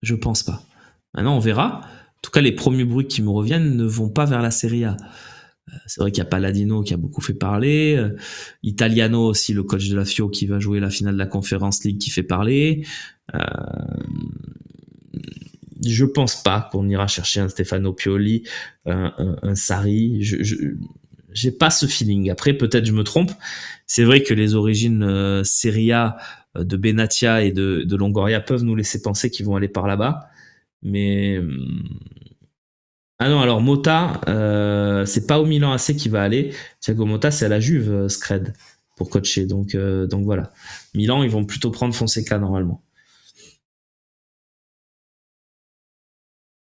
Je pense pas. Maintenant, on verra. En tout cas, les premiers bruits qui me reviennent ne vont pas vers la Serie A. C'est vrai qu'il y a Palladino qui a beaucoup fait parler. Italiano aussi, le coach de la Fio qui va jouer la finale de la Conference League qui fait parler. je pense pas qu'on ira chercher un Stefano Pioli, un Sarri. J'ai pas ce feeling. Après, peut-être je me trompe. C'est vrai que les origines Serie A de Benatia et de Longoria peuvent nous laisser penser qu'ils vont aller par là-bas. Mais ah non, alors Motta, c'est pas au Milan AC qui va aller. Thiago Motta, c'est à la Juve, Scred, pour coacher. Donc voilà. Milan, ils vont plutôt prendre Fonseca normalement.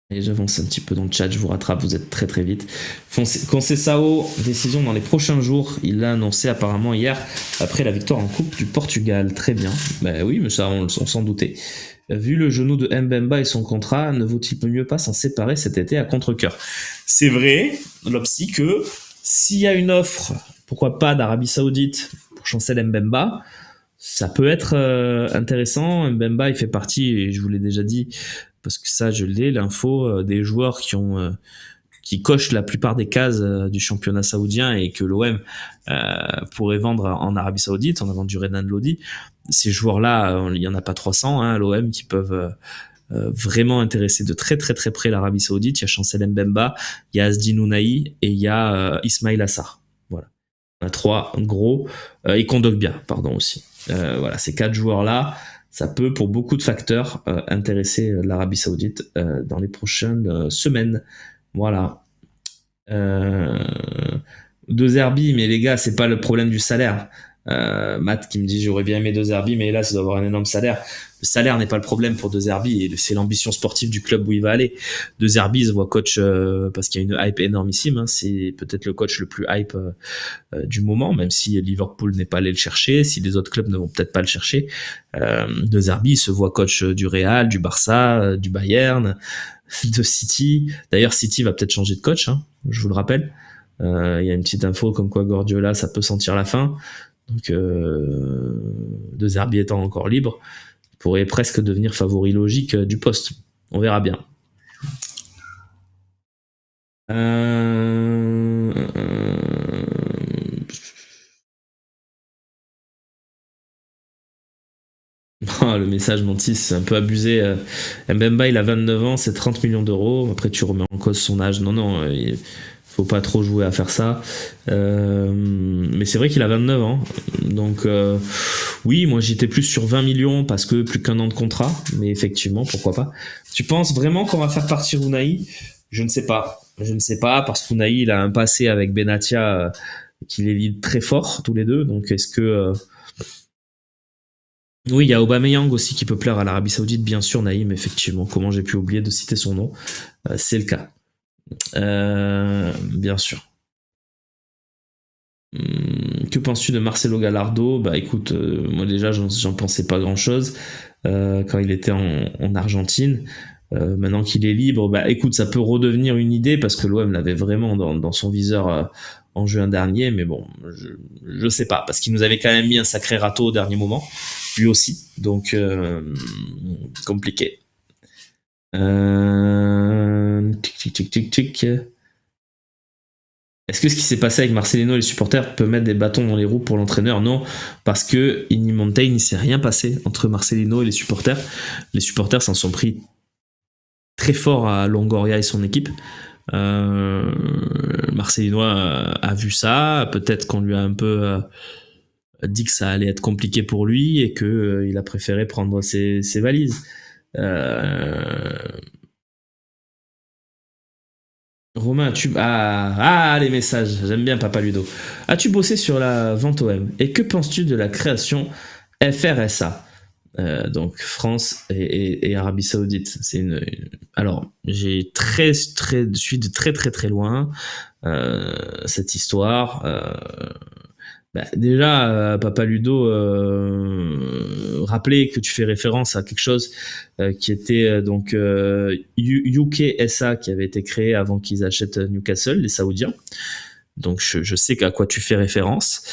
Et j'avance un petit peu dans le chat, je vous rattrape, vous êtes très très vite. Conceição, décision dans les prochains jours. Il l'a annoncé apparemment hier, après la victoire en Coupe du Portugal. Très bien. Ben oui, mais ça, on s'en doutait. Vu le genou de Mbemba et son contrat, ne vaut-il mieux pas s'en séparer cet été à contre-cœur? C'est vrai, Lopsy, que s'il y a une offre, pourquoi pas d'Arabie Saoudite pour Chancel Mbemba, ça peut être intéressant. Mbemba, il fait partie, et je vous l'ai déjà dit, parce que ça, je l'ai, l'info des joueurs qui cochent la plupart des cases du championnat saoudien et que l'OM pourrait vendre en Arabie Saoudite. On a vendu Renan Lodi. Ces joueurs-là, il y en a pas 300 à l'OM qui peuvent vraiment intéresser de très très très près l'Arabie Saoudite. Il y a Chancel Mbemba, il y a Asdin Ounahi et il y a Ismail Assar. Voilà. On a 3 gros et Kondogbia, pardon aussi. Voilà, ces 4 joueurs-là, ça peut pour beaucoup de facteurs intéresser l'Arabie Saoudite dans les prochaines semaines. Voilà. De Zerbi, mais les gars, c'est pas le problème du salaire. Matt qui me dit j'aurais bien aimé De Zerbi, mais là ça doit avoir un énorme salaire. Le salaire n'est pas le problème pour De Zerbi et c'est l'ambition sportive du club où il va aller. De Zerbi se voit coach parce qu'il y a une hype énormissime. C'est peut-être le coach le plus hype du moment, même si Liverpool n'est pas allé le chercher, si les autres clubs ne vont peut-être pas le chercher. De Zerbi se voit coach du Real, du Barça, du Bayern, de City. D'ailleurs, City va peut-être changer de coach, je vous le rappelle. Il y a une petite info comme quoi Guardiola, ça peut sentir la fin. Donc, De Zerbi étant encore libre, il pourrait presque devenir favori logique du poste. On verra bien. Le message Mantis, c'est un peu abusé. Mbemba, il a 29 ans, c'est 30 millions d'euros. Après, tu remets en cause son âge. Non, il faut pas trop jouer à faire ça. Mais c'est vrai qu'il a 29 ans. Donc, oui, moi j'étais plus sur 20 millions parce que plus qu'un an de contrat. Mais effectivement, pourquoi pas. Tu penses vraiment qu'on va faire partir Ounahi? Je ne sais pas. Je ne sais pas parce qu'Ounahi, il a un passé avec Benatia qui les lie très fort, tous les deux. Donc, est-ce que... Oui, il y a Aubameyang aussi qui peut plaire à l'Arabie Saoudite, bien sûr, Naïm, effectivement. Comment j'ai pu oublier de citer son nom? C'est le cas. Bien sûr. Que penses-tu de Marcelo Gallardo? Bah écoute, moi déjà, j'en pensais pas grand-chose quand il était en Argentine. Maintenant qu'il est libre, bah écoute, ça peut redevenir une idée parce que l'OM l'avait vraiment dans son viseur en juin dernier, mais bon, je sais pas, parce qu'il nous avait quand même mis un sacré râteau au dernier moment, lui aussi, donc compliqué. Tic. Est-ce que ce qui s'est passé avec Marcelino et les supporters peut mettre des bâtons dans les roues pour l'entraîneur? Non, parce que Inni Montaigne, il ne s'est rien passé entre Marcelino et les supporters. Les supporters s'en sont pris très fort à Longoria et son équipe. Marcelino a vu ça, peut-être qu'on lui a un peu dit que ça allait être compliqué pour lui et que il a préféré prendre ses valises. Romain, les messages, j'aime bien Papa Ludo. As-tu bossé sur la vente OM? Et que penses-tu de la création FRSA? Donc France et Arabie Saoudite. Alors, je suis de très très très loin cette histoire. Déjà, Papa Ludo, rappelez que tu fais référence à quelque chose qui était donc UK SA qui avait été créé avant qu'ils achètent Newcastle, les Saoudiens. Donc je sais à quoi tu fais référence.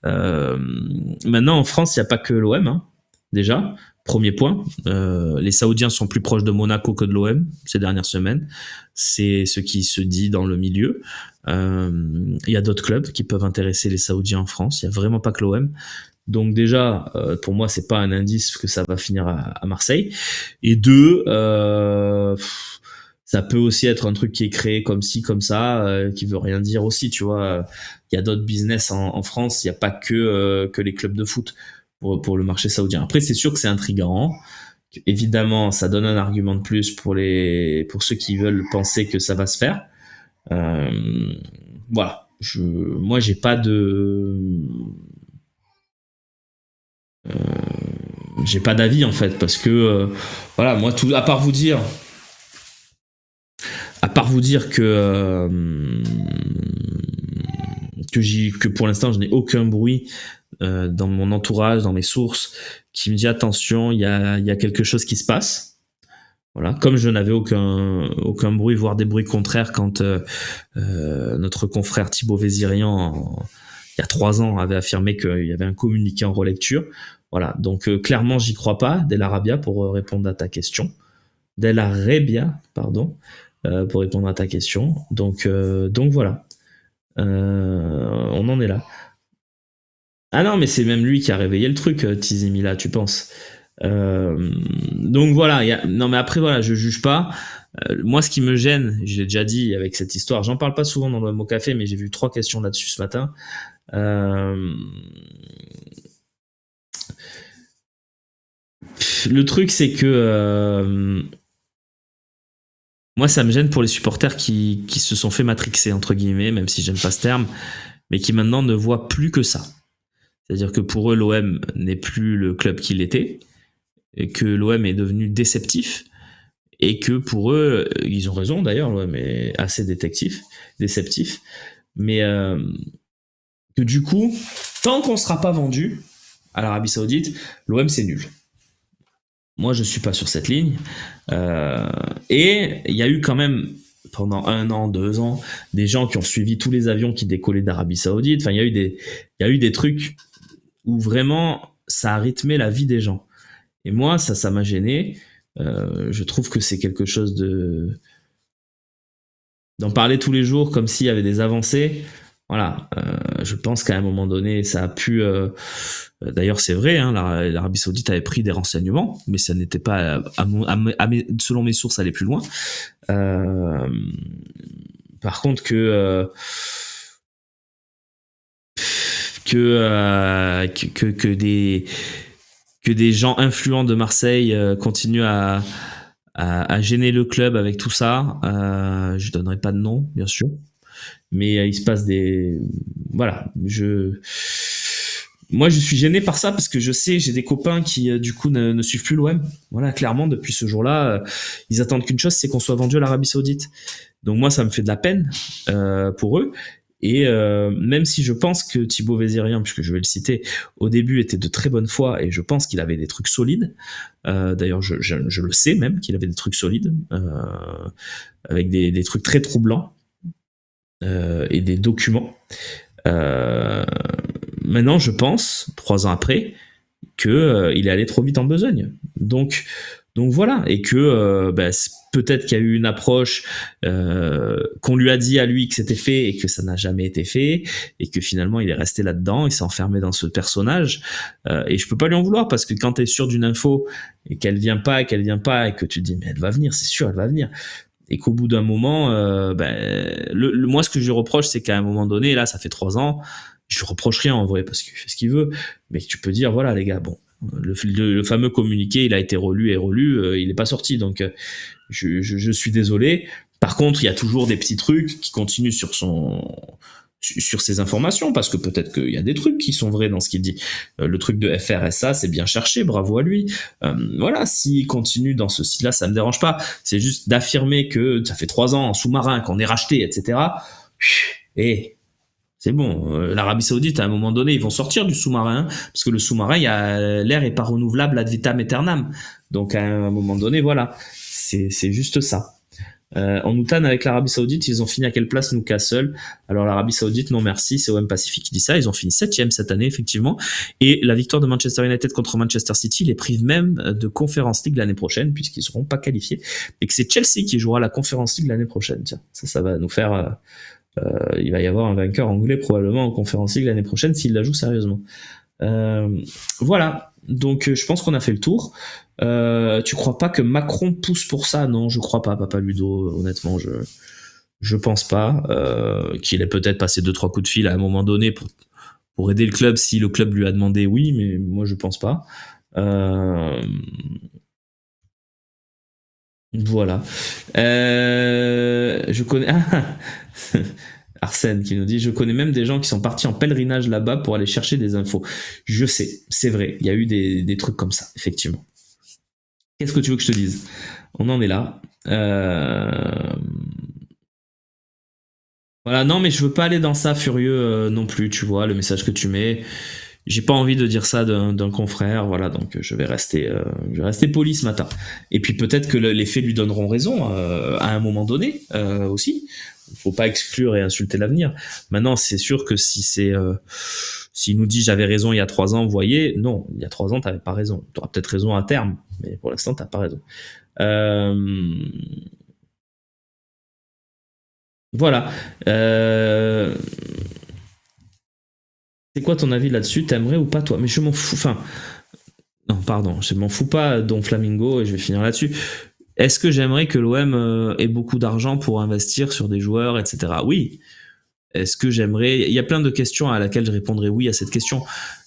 Maintenant, en France, il n'y a pas que l'OM, déjà. Premier point, les Saoudiens sont plus proches de Monaco que de l'OM ces dernières semaines. C'est ce qui se dit dans le milieu. Il y a d'autres clubs qui peuvent intéresser les Saoudiens en France. Il n'y a vraiment pas que l'OM. Donc déjà, pour moi, c'est pas un indice que ça va finir à Marseille. Et deux, ça peut aussi être un truc qui est créé comme ci, comme ça, qui veut rien dire aussi, tu vois. Il y a d'autres business en France, il n'y a pas que les clubs de foot pour le marché saoudien. Après, c'est sûr que c'est intriguant. Évidemment, ça donne un argument de plus pour ceux qui veulent penser que ça va se faire. Voilà. Moi, j'ai pas d'avis en fait parce que voilà, moi tout à part vous dire que pour l'instant je n'ai aucun bruit dans mon entourage, dans mes sources, qui me dit attention, il y a quelque chose qui se passe. Voilà, comme je n'avais aucun bruit, voire des bruits contraires quand notre confrère Thibaut Vézirian, il y a 3 ans, avait affirmé qu'il y avait un communiqué en relecture. Voilà, donc clairement, j'y crois pas, Del Arabia, pour répondre à ta question. Del Arabia, pardon, pour répondre à ta question. Donc voilà, on en est là. Ah non, mais c'est même lui qui a réveillé le truc, Tizi Mila, tu penses. Donc voilà, non mais après voilà, je juge pas. Moi, ce qui me gêne, je l'ai déjà dit avec cette histoire, j'en parle pas souvent dans le mot café, mais j'ai vu 3 questions là-dessus ce matin. Le truc, c'est que moi, ça me gêne pour les supporters qui se sont fait matrixer, entre guillemets, même si j'aime pas ce terme, mais qui maintenant ne voient plus que ça. C'est-à-dire que pour eux, l'OM n'est plus le club qu'il était, et que l'OM est devenu déceptif, et que pour eux, ils ont raison d'ailleurs, l'OM est assez déceptif, mais que du coup, tant qu'on ne sera pas vendu à l'Arabie Saoudite, l'OM c'est nul. Moi, je suis pas sur cette ligne. Et il y a eu quand même pendant 1 an, 2 ans, des gens qui ont suivi tous les avions qui décollaient d'Arabie Saoudite. Enfin, il y a eu des trucs où vraiment ça a rythmé la vie des gens. Et moi, ça m'a gêné. Je trouve que c'est quelque chose d'en parler tous les jours comme s'il y avait des avancées. Voilà, je pense qu'à un moment donné, ça a pu. D'ailleurs, c'est vrai, hein, l'Arabie Saoudite avait pris des renseignements, mais ça n'était pas, selon mes sources, aller plus loin. Par contre, que des gens influents de Marseille continuent à gêner le club avec tout ça, je donnerai pas de nom, bien sûr. Mais il se passe voilà, moi je suis gêné par ça parce que je sais, j'ai des copains qui du coup ne suivent plus l'OM. Voilà, clairement depuis ce jour-là, ils attendent qu'une chose, c'est qu'on soit vendu à l'Arabie Saoudite. Donc moi ça me fait de la peine pour eux. Et même si je pense que Thibaut Vézirian, puisque je vais le citer, au début était de très bonne foi et je pense qu'il avait des trucs solides. D'ailleurs, je le sais même qu'il avait des trucs solides, avec des trucs très troublants. Et des documents. Maintenant, je pense, 3 ans après, que il est allé trop vite en besogne. Donc voilà, et que peut-être qu'il y a eu une approche qu'on lui a dit à lui que c'était fait et que ça n'a jamais été fait, et que finalement il est resté là-dedans, il s'est enfermé dans ce personnage. Et je peux pas lui en vouloir parce que quand t'es sûr d'une info et qu'elle vient pas, et que tu te dis mais elle va venir, c'est sûr, elle va venir. Et qu'au bout d'un moment, moi, ce que je lui reproche, c'est qu'à un moment donné, là, ça fait 3 ans, je lui reproche rien en vrai, parce qu'il fait ce qu'il veut, mais tu peux dire, voilà, les gars, bon, le fameux communiqué, il a été relu et relu, il n'est pas sorti, donc je suis désolé. Par contre, il y a toujours des petits trucs qui continuent sur ces informations, parce que peut-être qu'il y a des trucs qui sont vrais dans ce qu'il dit. Le truc de FRSA, c'est bien cherché, bravo à lui. Voilà, s'il continue dans ce style-là, ça me dérange pas. C'est juste d'affirmer que ça fait 3 ans en sous-marin, qu'on est racheté, etc. Et c'est bon, l'Arabie Saoudite, à un moment donné, ils vont sortir du sous-marin, parce que le sous-marin, l'air est pas renouvelable ad vitam aeternam. Donc à un moment donné, voilà, c'est juste ça. En Outan avec l'Arabie Saoudite, ils ont fini à quelle place Newcastle? Alors l'Arabie Saoudite, non merci, c'est OM Pacific qui dit ça. Ils ont fini 7e cette année effectivement. Et la victoire de Manchester United contre Manchester City les prive même de Conference League l'année prochaine puisqu'ils seront pas qualifiés. Et que c'est Chelsea qui jouera la Conference League l'année prochaine. Tiens, ça va nous faire. Il va y avoir un vainqueur anglais probablement en Conference League l'année prochaine s'il la joue sérieusement. Euh, voilà. Donc je pense qu'on a fait le tour. Tu crois pas que Macron pousse pour ça? Non, je crois pas, Papa Ludo. Honnêtement, je pense pas. Qu'il ait peut-être passé deux trois coups de fil à un moment donné pour aider le club si le club lui a demandé, oui, mais moi je pense pas. Euh, voilà. Je connais. Arsène qui nous dit: je connais même des gens qui sont partis en pèlerinage là-bas pour aller chercher des infos. Je sais, c'est vrai, il y a eu des trucs comme ça, effectivement. Qu'est-ce que tu veux que je te dise? On en est là. Voilà, non, mais je veux pas aller dans ça furieux non plus, tu vois, le message que tu mets. J'ai pas envie de dire ça d'un confrère, voilà, donc je vais rester poli ce matin. Et puis peut-être que les faits lui donneront raison à un moment donné aussi. Faut pas exclure et insulter l'avenir. Maintenant, c'est sûr que s'il nous dit j'avais raison il y a 3 ans, vous voyez, non, il y a 3 ans t'avais pas raison. T'auras peut-être raison à terme, mais pour l'instant t'as pas raison. Euh, voilà. Euh, c'est quoi ton avis là-dessus? T'aimerais ou pas toi? Mais je m'en fous. Enfin, non, pardon, je m'en fous pas, Don Flamingo, et je vais finir là-dessus. Est-ce que j'aimerais que l'OM ait beaucoup d'argent pour investir sur des joueurs, etc. Oui. Est-ce que j'aimerais... Il y a plein de questions à laquelle je répondrai oui à cette question.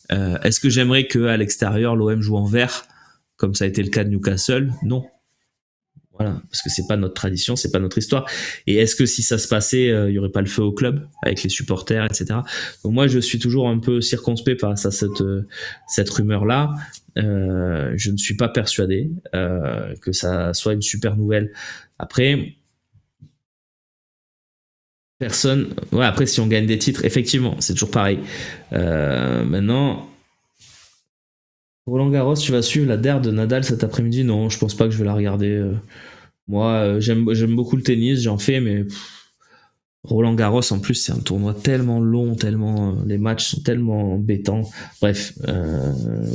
Est-ce que j'aimerais qu'à l'extérieur, l'OM joue en vert, comme ça a été le cas de Newcastle? Non. Voilà, parce que c'est pas notre tradition, c'est pas notre histoire. Et est-ce que si ça se passait, il y aurait pas le feu au club avec les supporters, etc. Donc moi, je suis toujours un peu circonspect face à cette rumeur-là. Je ne suis pas persuadé que ça soit une super nouvelle. Après, personne. Ouais, après, si on gagne des titres, effectivement, c'est toujours pareil. Maintenant, Roland Garros, tu vas suivre la DER de Nadal cet après-midi? Non, je pense pas que je vais la regarder. Moi, j'aime beaucoup le tennis, j'en fais, mais Roland Garros, en plus, c'est un tournoi tellement long, tellement les matchs sont tellement embêtants. Bref,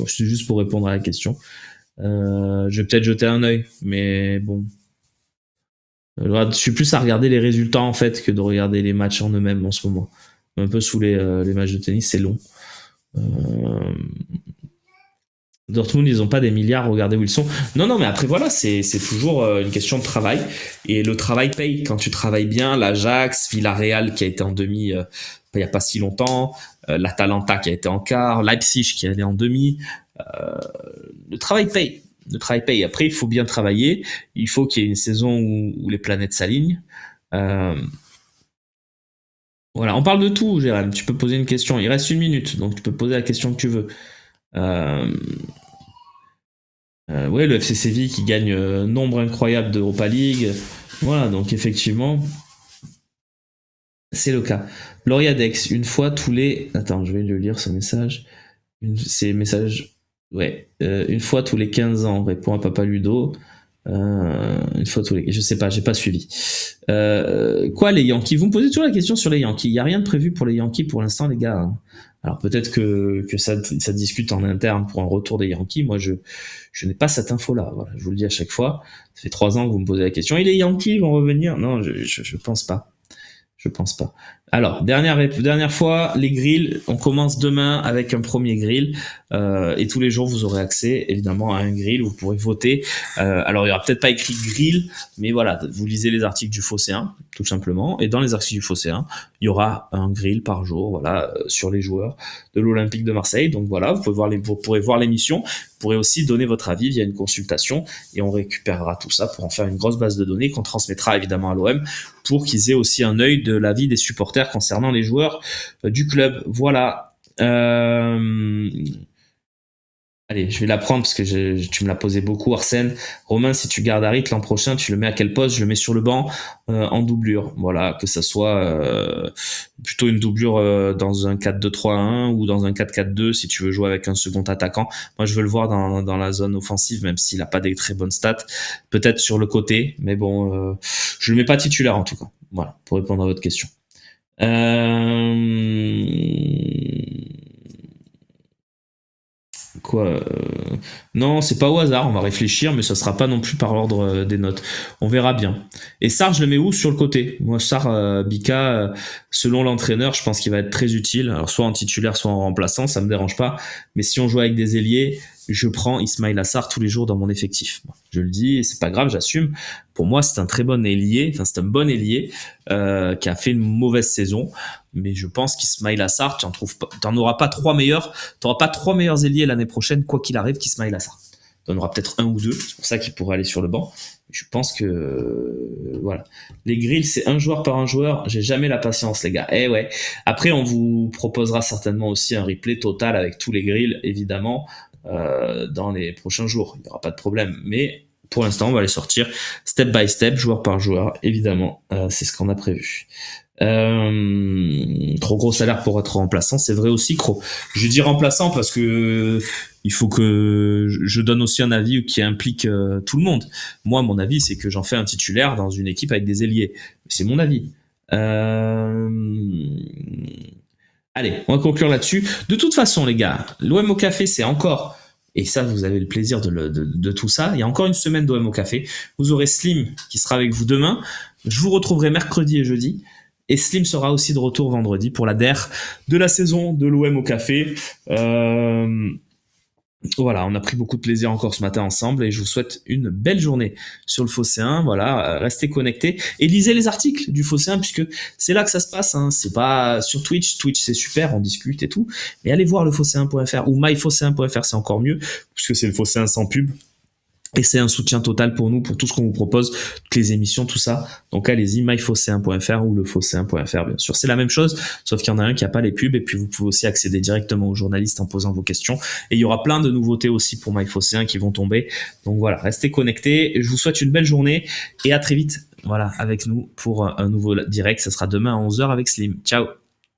c'est juste pour répondre à la question. Je vais peut-être jeter un œil, mais bon, je suis plus à regarder les résultats en fait que de regarder les matchs en eux-mêmes en ce moment. Un peu sous les matchs de tennis, c'est long. Euh, Dortmund, ils ont pas des milliards, regardez où ils sont. Non, non, mais après, voilà, c'est toujours une question de travail. Et le travail paye. Quand tu travailles bien, l'Ajax, Villarreal qui a été en demi il y a pas si longtemps, l'Atalanta qui a été en quart, Leipzig qui est allé en demi. Euh, le travail paye. Le travail paye. Après, il faut bien travailler. Il faut qu'il y ait une saison où les planètes s'alignent. Euh, voilà, on parle de tout, Jérôme. Tu peux poser une question. Il reste 1 minute, donc tu peux poser la question que tu veux. Euh, ouais, le FC Séville qui gagne nombre incroyable d'Europa League. Voilà, donc effectivement, c'est le cas. Lauriadex, une fois tous les... Attends, je vais le lire ce message. C'est message... Ouais, une fois tous les 15 ans, répond à Papa Ludo. Une fois tous les... Je sais pas, j'ai pas suivi. Quoi, les Yankees? Vous me posez toujours la question sur les Yankees. Il n'y a rien de prévu pour les Yankees pour l'instant, les gars, hein. Alors peut-être que ça discute en interne pour un retour des Yankees. Moi, je n'ai pas cette info-là. Voilà, je vous le dis à chaque fois. Ça fait 3 ans que vous me posez la question. Et les Yankees vont revenir? Non, je pense pas. Je pense pas. Alors, dernière fois, les grilles. On commence demain avec un premier grill. Et tous les jours, vous aurez accès, évidemment, à un grill où vous pourrez voter. Alors, il y aura peut-être pas écrit grill, mais voilà, vous lisez les articles du Phocéen, tout simplement. Et dans les articles du Phocéen, il y aura un grill par jour, voilà, sur les joueurs de l'Olympique de Marseille. Donc voilà, vous pourrez voir l'émission. Vous pourrez aussi donner votre avis via une consultation et on récupérera tout ça pour en faire une grosse base de données qu'on transmettra évidemment à l'OM pour qu'ils aient aussi un œil de l'avis des supporters concernant les joueurs du club. Voilà. Allez, je vais la prendre parce que tu me l'as posé beaucoup, Arsène. Romain, si tu gardes Harit l'an prochain, tu le mets à quel poste? Je le mets sur le banc en doublure. Voilà, que ça soit plutôt une doublure dans un 4-2-3-1 ou dans un 4-4-2 si tu veux jouer avec un second attaquant. Moi, je veux le voir dans la zone offensive, même s'il a pas des très bonnes stats. Peut-être sur le côté, mais bon, je le mets pas titulaire en tout cas. Voilà, pour répondre à votre question. Euh... quoi Non, c'est pas au hasard, on va réfléchir, mais ça sera pas non plus par l'ordre des notes. On verra bien. Et Sarr, je le mets où? Sur le côté. Moi, Sarr, Bika, selon l'entraîneur, je pense qu'il va être très utile. Alors, soit en titulaire, soit en remplaçant, ça me dérange pas. Mais si on joue avec des ailiers, je prends Ismaïla Sarr tous les jours dans mon effectif. Je le dis, c'est pas grave, j'assume. Pour moi, c'est un très bon ailier, enfin c'est un bon ailier qui a fait une mauvaise saison, mais je pense qu'Ismaïla Sarr, t'en auras pas trois meilleurs, t'auras pas trois meilleurs ailiers l'année prochaine, quoi qu'il arrive, qu'Ismaïla Sarr. T'en auras peut-être un ou deux, c'est pour ça qu'il pourrait aller sur le banc. Je pense que voilà, les grilles c'est un joueur par un joueur. J'ai jamais la patience, les gars. Eh ouais. Après, on vous proposera certainement aussi un replay total avec tous les grilles, évidemment, dans les prochains jours. Il n'y aura pas de problème. Mais pour l'instant, on va les sortir step by step, joueur par joueur, évidemment. C'est ce qu'on a prévu. Trop gros salaire pour être remplaçant, c'est vrai aussi, Cro. Je dis remplaçant parce que il faut que je donne aussi un avis qui implique tout le monde. Moi, mon avis, c'est que j'en fais un titulaire dans une équipe avec des ailiers. C'est mon avis. Allez, on va conclure là-dessus. De toute façon, les gars, l'OM au café, c'est encore, et ça, vous avez le plaisir de tout ça, il y a encore une semaine d'OM au café. Vous aurez Slim qui sera avec vous demain. Je vous retrouverai mercredi et jeudi. Et Slim sera aussi de retour vendredi pour la DER de la saison de l'OM au café. Voilà, on a pris beaucoup de plaisir encore ce matin ensemble et je vous souhaite une belle journée sur le Phocéen. Voilà, restez connectés et lisez les articles du Phocéen puisque c'est là que ça se passe. Hein. C'est pas sur Twitch. Twitch c'est super, on discute et tout. Mais allez voir le phocéen.fr ou myphocéen.fr, c'est encore mieux puisque c'est le Phocéen sans pub. Et c'est un soutien total pour nous, pour tout ce qu'on vous propose, toutes les émissions, tout ça. Donc allez-y, myphocéen.fr ou lephocéen.fr, bien sûr. C'est la même chose, sauf qu'il y en a un qui n'a pas les pubs, et puis vous pouvez aussi accéder directement aux journalistes en posant vos questions. Et il y aura plein de nouveautés aussi pour myphocéen qui vont tomber. Donc voilà, restez connectés. Je vous souhaite une belle journée, et à très vite, voilà, avec nous pour un nouveau direct. Ça sera demain à 11h avec Slim. Ciao!